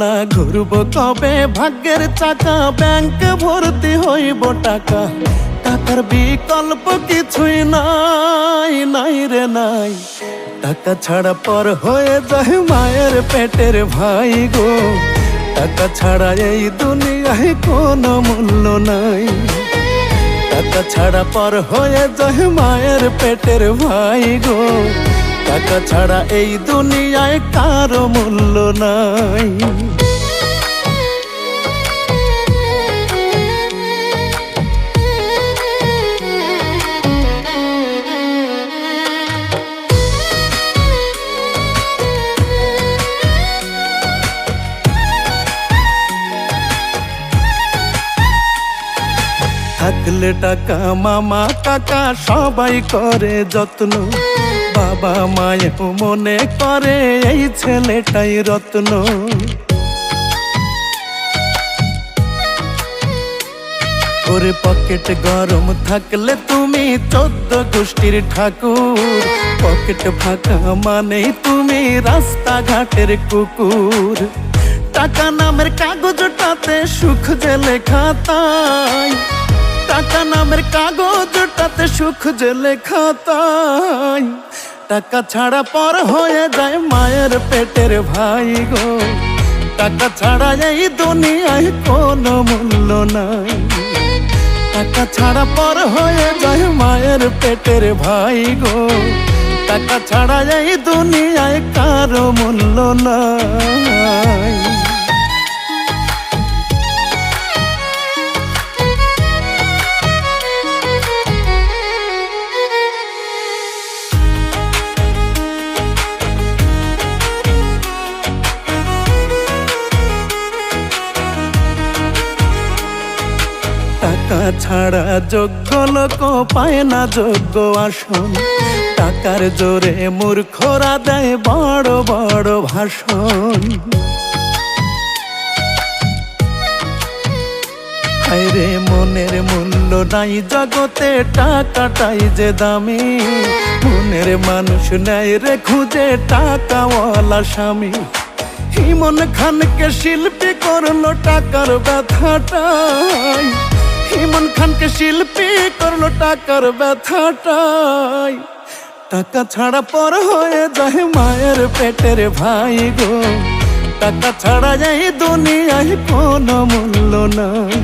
পাল্লা ঘুরব কবে, ভাগ্যের চাকা ব্যাংক ভর্তি হইব টাকা। টাকার বিকল্প কিছুই নাই, নাই রে নাই। টাকা ছাড়া পর হয়ে যায় মায়ের পেটের ভাই গো। টাকা ছাড়া এই দুনিয়ায় কোনো মূল্য নাই। টাকা ছাড়া পর হয়ে যায় মায়ের পেটের ভাই গো। টাকা ছাড়া এই দুনিয়ায় কারো মূল্য নাই। থাকলে টাকা মামা কাকা সবাই করে যত্ন। বাবা মায়েও মনে করে এই ছেলেটাই রত্ন। ওরে পকেট গরম থাকলে তুমি 14 গোষ্ঠীর ঠাকুর। পকেট ফাঁকা মানেই তুমি রাস্তাঘাটের কুকুর। টাকা নামের কাগজটাতে সুখ যে লেখা তাই। টাকা নামের কাগজটাতে সুখ যে লেখা তাই। টাকা ছাড়া পর হয়ে যায় মায়ের পেটের ভাই গো। টাকা ছাড়া এই দুনিয়ায় কোনো মূল্য নাই। টাকা ছাড়া পর হয়ে যায় মায়ের পেটের ভাই গো। টাকা ছাড়া এই দুনিয়ায় কারো মূল্য নাই। টাকা ছাড়া যোগ্য লোক পায় না যোগ্য আসন। টাকার জোরে মূর্খরা দেয় বড় বড় ভাষণ। হায়রে মনের মূল্য নাই জগতে, টাকাটাই যে দামি। মনের মানুষ নেয় রে খুঁজে টাকাওয়ালা স্বামী। ইমন খানকে শিল্পী করলো টাকার ব্যথাটাই। ইমন খানকে শিল্পী করলো টাকার ব্যথাটাই। টাকা ছাড়া পর হয়ে যায় মায়ের পেটের ভাই গো। টাকা ছাড়া এই দুনিয়ায় কোনো মূল্য নাই।